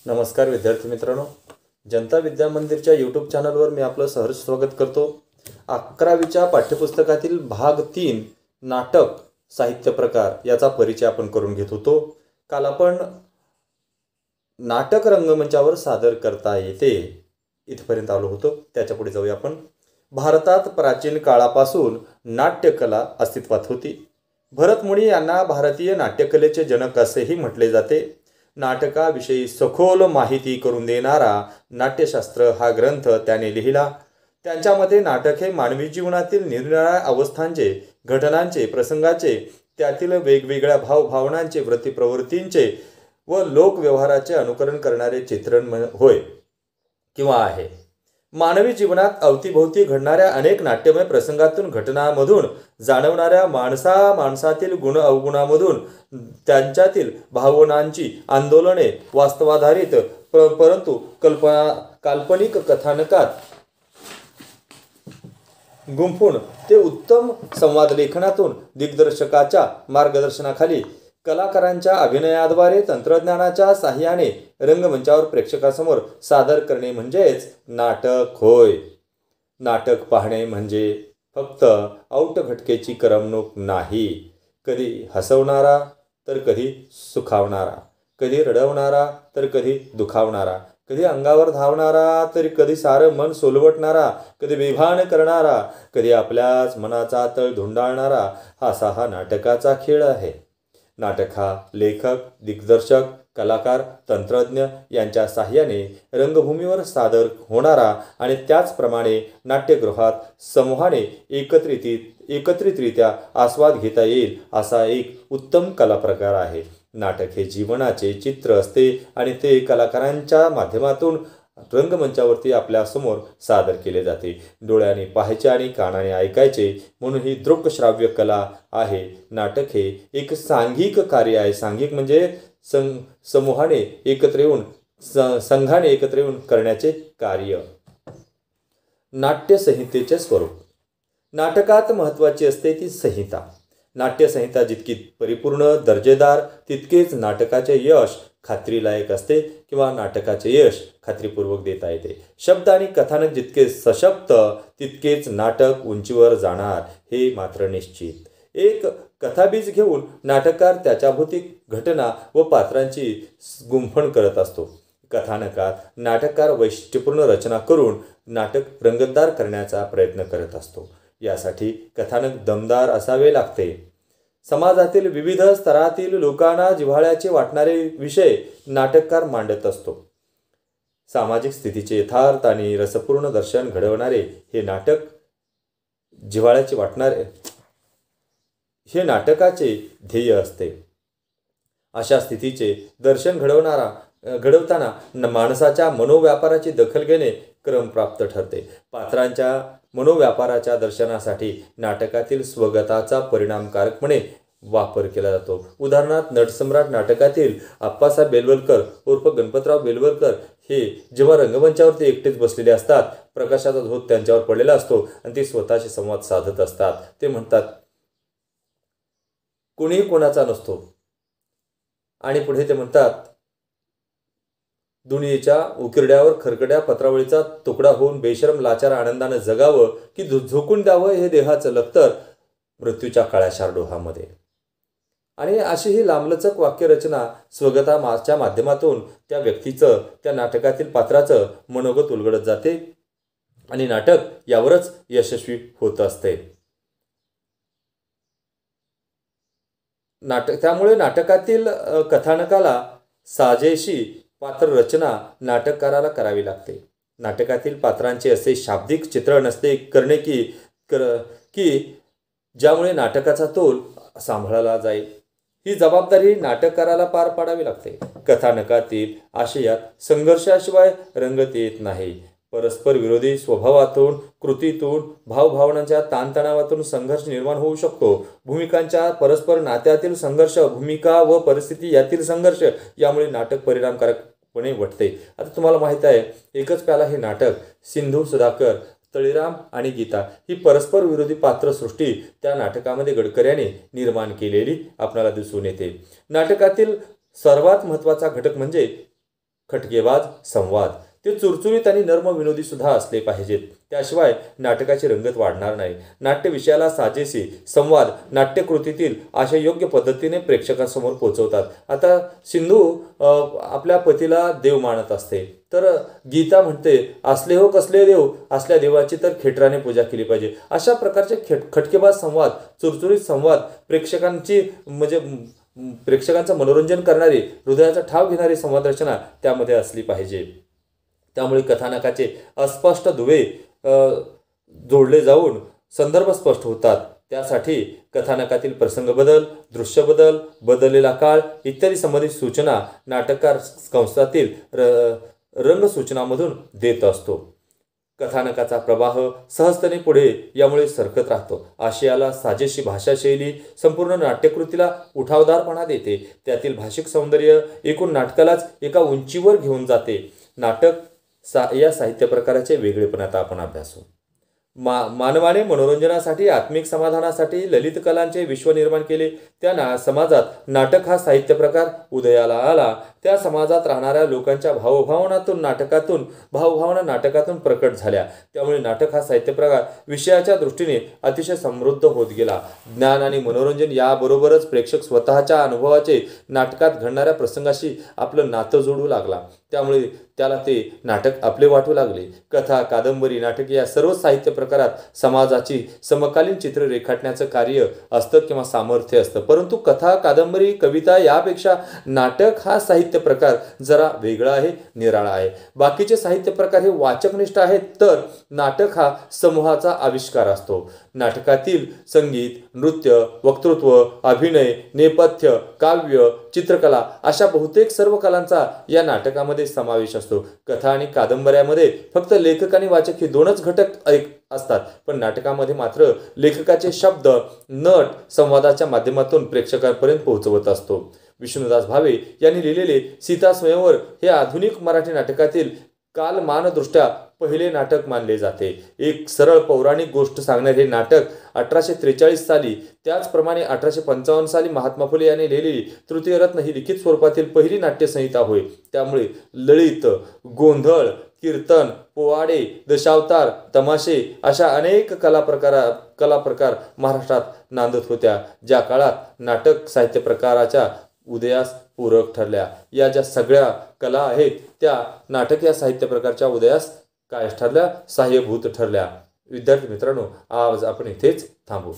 नमस्कार विद्यार्थी मित्रांनो, जनता विद्या मंदिरच्या यूट्यूब चॅनलवर मी आपलं सहर्ष स्वागत करतो। 11वीच्या पाठ्यपुस्तकातील भाग 3 नाटक साहित्य प्रकार याचा परिचय आपण करून घेत होतो। काल आपण नाटक रंगमंचावर सादर करता येते इथपर्यंत आलो होतो। त्याच्या पुढे जाऊया आपण। भारतात प्राचीन काळापासून नाट्यकला अस्तित्वात होती। भरत मुनी यांना भारतीय नाट्यकलेचे जनक असेही म्हटले जाते। नाटकाविषयी सखोल माहिती करून देणारा नाट्यशास्त्र हा ग्रंथ त्याने लिहिला। त्यांच्या मते नाटक हे मानवी जीवनातील निरनिराळ्या अवस्थांचे, घटनांचे, प्रसंगाचे, त्यातील वेगवेगळ्या भावभावनांचे, वृत्तीप्रवृत्तींचे व लोकव्यवहाराचे अनुकरण करणारे चित्रण होय किंवा आहे। मानवी जीवनात अवतीभोवती घडणाऱ्या अनेक नाट्यमय प्रसंगातून, घटनांमधून जाणवणाऱ्या माणसातील गुण अवगुणामधून, त्यांच्यातील भावनांची आंदोलने वास्तवाधारित परंतु काल्पनिक कथानकात गुंफून ते उत्तम संवाद लेखनातून, दिग्दर्शकाच्या मार्गदर्शनाखाली, कलाकारांच्या अभिनयाद्वारे, तंत्रज्ञानाच्या साहाय्याने रंगमंचावर प्रेक्षकासमोर सादर करणे म्हणजेच नाटक होय। नाटक पाहणे म्हणजे फक्त औटघटकेची करमणूक नाही। कधी हसवणारा तर कधी सुखावणारा, कधी रडवणारा तर कधी दुखावणारा, कधी अंगावर धावणारा तर कधी सारं मन सोलवटणारा, कधी बेभान करणारा, कधी आपल्याच मनाचा तळ धुंडाळणारा असा हा नाटकाचा खेळ आहे। नाटक हा लेखक, दिग्दर्शक, कलाकार, तंत्रज्ञ यांच्या साहाय्याने रंगभूमीवर सादर होणारा आणि त्याचप्रमाणे नाट्यगृहात समूहाने एकत्रितरित्या आस्वाद घेता येईल असा एक उत्तम कलाप्रकार आहे। नाटक हे जीवनाचे चित्र असते आणि ते कलाकारांच्या माध्यमातून रंगमंचावरती आपल्यासमोर सादर केले जाते। डोळ्याने पाहायचे आणि कानाने ऐकायचे म्हणून ही दृक्श्राव्य कला आहे। नाटक हे एक सांघिक कार्य आहे। सांघिक म्हणजे समूहाने एकत्र येऊन, संघाने एकत्र येऊन करण्याचे कार्य। नाट्यसंहितेचे स्वरूप। नाटकात महत्त्वाची असते ती संहिता। नाट्यसंहिता जितकी परिपूर्ण, दर्जेदार, तितकेच नाटकाचे यश खात्रीलायक असते किंवा नाटकाचे यश खात्रीपूर्वक देता येते। शब्द आणि कथानक जितके सशक्त तितकेच नाटक उंचीवर जाणार हे मात्र निश्चित। एक कथाबीज घेऊन नाटककार त्याच्याभोवती घटना व पात्रांची गुंफण करत असतो। कथानकात नाटककार वैशिष्ट्यपूर्ण रचना करून नाटक रंगतदार करण्याचा प्रयत्न करत असतो। यासाठी कथानक दमदार असावे लागते। समाजातील विविध स्तरातील लोकांना जिव्हाळ्याचे वाटणारे विषय नाटककार मांडत असतो। सामाजिक स्थितीचे यथार्थ आणि रसपूर्ण दर्शन घडवणारे हे नाटक जिव्हाळ्याचे वाटणारे हे नाटकाचे ध्येय असते। अशा स्थितीचे दर्शन घडवताना माणसाच्या मनोव्यापाराची दखल घेणे क्रमप्राप्त ठरते। पात्रांच्या मनोव्यापाराच्या दर्शनासाठी नाटकातील स्वगताचा परिणामकारकपणे वापर केला जातो। उदाहरणार्थ नटसम्राट नाटकातील आप्पासाहेब बेलवलकर उर्फ गणपतराव बेलवलकर हे जेव्हा रंगमंचावरती एकटेच बसलेले असतात, प्रकाशाचा झोत त्यांच्यावर पडलेला असतो आणि ते स्वतःशी संवाद साधत असतात। ते म्हणतात, कोणीही कोणाचा नसतो। आणि पुढे ते म्हणतात, दुनियेच्या उकिरड्यावर खरकड्या पत्रावळीचा तुकडा होऊन बेशरम लाचार आनंदानं जगावं की झोकून द्यावं हे देहाचं लखतर मृत्यूच्या काळ्या शारडोहामध्ये। आणि अशी ही लांबलचक वाक्यरचना स्वगताच्या माध्यमातून त्या व्यक्तीचं, त्या नाटकातील पात्राचं मनोगत उलगडत जाते आणि नाटक यावरच यशस्वी होत असते। त्यामुळे नाटकातील कथानकाला साजेशी पात्र रचना नाटककाराला करावी लागते। नाटकातील पात्रांचे असे शाब्दिक चित्रण करणे की ज्यामुळे नाटकाचा तोल सांभाळला जाईल, ही जबाबदारी नाटककाराला पार पाडावी लागते। कथानकातील आशयात संघर्षाशिवाय रंगत येत नाही। परस्पर विरोधी स्वभावातून, कृतीतून, भावभावनांच्या ताणतणावातून संघर्ष निर्माण होऊ शकतो। भूमिकांच्या परस्पर नात्यातील संघर्ष, भूमिका व परिस्थिती यातील संघर्ष यामुळे नाटक परिणामकारकपणे वठते। आता तुम्हाला माहीत आहे, एकच प्याला हे नाटक सिंधू, सुधाकर, तळीराम आणि गीता ही परस्पर विरोधी पात्रसृष्टी त्या नाटकामध्ये गडकर्यांनी निर्माण केलेली आपल्याला दिसून येते। नाटकातील सर्वात महत्त्वाचा घटक म्हणजे खटकेबाज संवाद ते चुरचुरीत आणि नर्म विनोदी सुद्धा असले पाहिजेत. त्याशिवाय नाटकाची रंगत वाढणार नाही. नाट्य विषयाला साजेसे संवाद नाट्यकृतीतील आशय योग्य पद्धतीने प्रेक्षकांसमोर पोहोचवतात. आता सिंधू आपल्या पतीला देव मानत असते, तर गीता म्हणते असले हो कसले देव, असल्या देवाची तर खेटराने पूजा केली पाहिजे. अशा प्रकारचे खटकेबाज संवाद, चुरचुरीत संवाद, प्रेक्षकांचं मनोरंजन करणारी, हृदयाचा ठाव घेणारी संवाद रचना त्यामध्ये असली पाहिजे. त्यामुळे कथानकाचे अस्पष्ट दुवे जोडले जाऊन संदर्भ स्पष्ट होतात. त्यासाठी कथानकातील प्रसंग बदल, दृश्य बदल, बदललेला काळ इत्यादी संबंधित सूचना नाटककार कंसातील रंग सूचनामधून देत असतो. कथानकाचा प्रवाह सहजतेने पुढे यामुळे सरकत राहतो. आशयाला साजेशी भाषाशैली संपूर्ण नाट्यकृतीला उठावदारपणा देते. त्यातील भाषिक सौंदर्य एकूण नाटकालाच एका उंचीवर घेऊन जाते. नाटक या साहित्य प्रकाराचे वेगळेपण आता आपण अभ्यासू. मानवाने मनोरंजनासाठी, आत्मिक समाधानासाठी ललित कलांचे विश्व निर्माण केले. त्या समाजात नाटक हा साहित्य प्रकार उदयाला आला. त्या समाजात राहणाऱ्या लोकांच्या भावभावना नाटकातून प्रकट झाल्या. त्यामुळे नाटक हा साहित्य प्रकार विषयाच्या दृष्टीने अतिशय समृद्ध होत गेला. ज्ञान आणि मनोरंजन याबरोबरच प्रेक्षक स्वतःच्या अनुभवाचे नाटकात घडणाऱ्या प्रसंगाशी आपलं नातं जोडू लागला. त्यामुळे त्याला ते नाटक आपले वाटू लागले. कथा, कादंबरी, नाटक या सर्व साहित्य प्रकारात समाजाची समकालीन चित्र रेखाटण्याचं कार्य असतं किंवा सामर्थ्य असतं. परंतु कथा, कादंबरी, कविता यापेक्षा नाटक हा साहित्य प्रकार जरा वेगळा आहे, निराळा आहे. बाकीचे साहित्य प्रकार हे वाचकनिष्ठ आहेत, तर नाटक हा समूहाचा आविष्कार असतो. नाटकातील संगीत, नृत्य, वक्तृत्व, अभिनय, नेपथ्य, काव्य, चित्रकला अशा बहुतेक सर्व कलांचा या नाटकामध्ये समावेश असतो. कथा आणि कादंबऱ्यामध्ये फक्त लेखक आणि वाचक हे दोनच घटक असतात, पण नाटकामध्ये मात्र लेखकाचे शब्द नट संवादाच्या माध्यमातून प्रेक्षकांपर्यंत पोहोचवत असतो. विष्णुदास भावे यांनी लिहिलेले सीता स्वयंवर हे आधुनिक मराठी नाटकातील कालमानदृष्ट्या पहिले नाटक मानले जाते. एक सरळ पौराणिक गोष्ट सांगणारे हे नाटक 1843 साली, त्याचप्रमाणे 1855 साली महात्मा फुले यांनी लिहिलेली तृतीय रत्न ही लिखित स्वरूपातील पहिली नाट्यसंहिता होय. त्यामुळे ललित, गोंधळ, कीर्तन, पोवाडे, दशावतार, तमाशे अशा अनेक कला प्रकार महाराष्ट्रात नांदत होत्या, ज्या काळात नाटक साहित्य प्रकाराच्या उदयास पूरक ठरल्या. या ज्या सगळ्या कला आहेत त्या नाटक या साहित्य प्रकारच्या उदयास काय ठरल्या? सहाय्यभूत ठरल्या. विद्यार्थी मित्रांनो, आज आपण इथेच थांबू.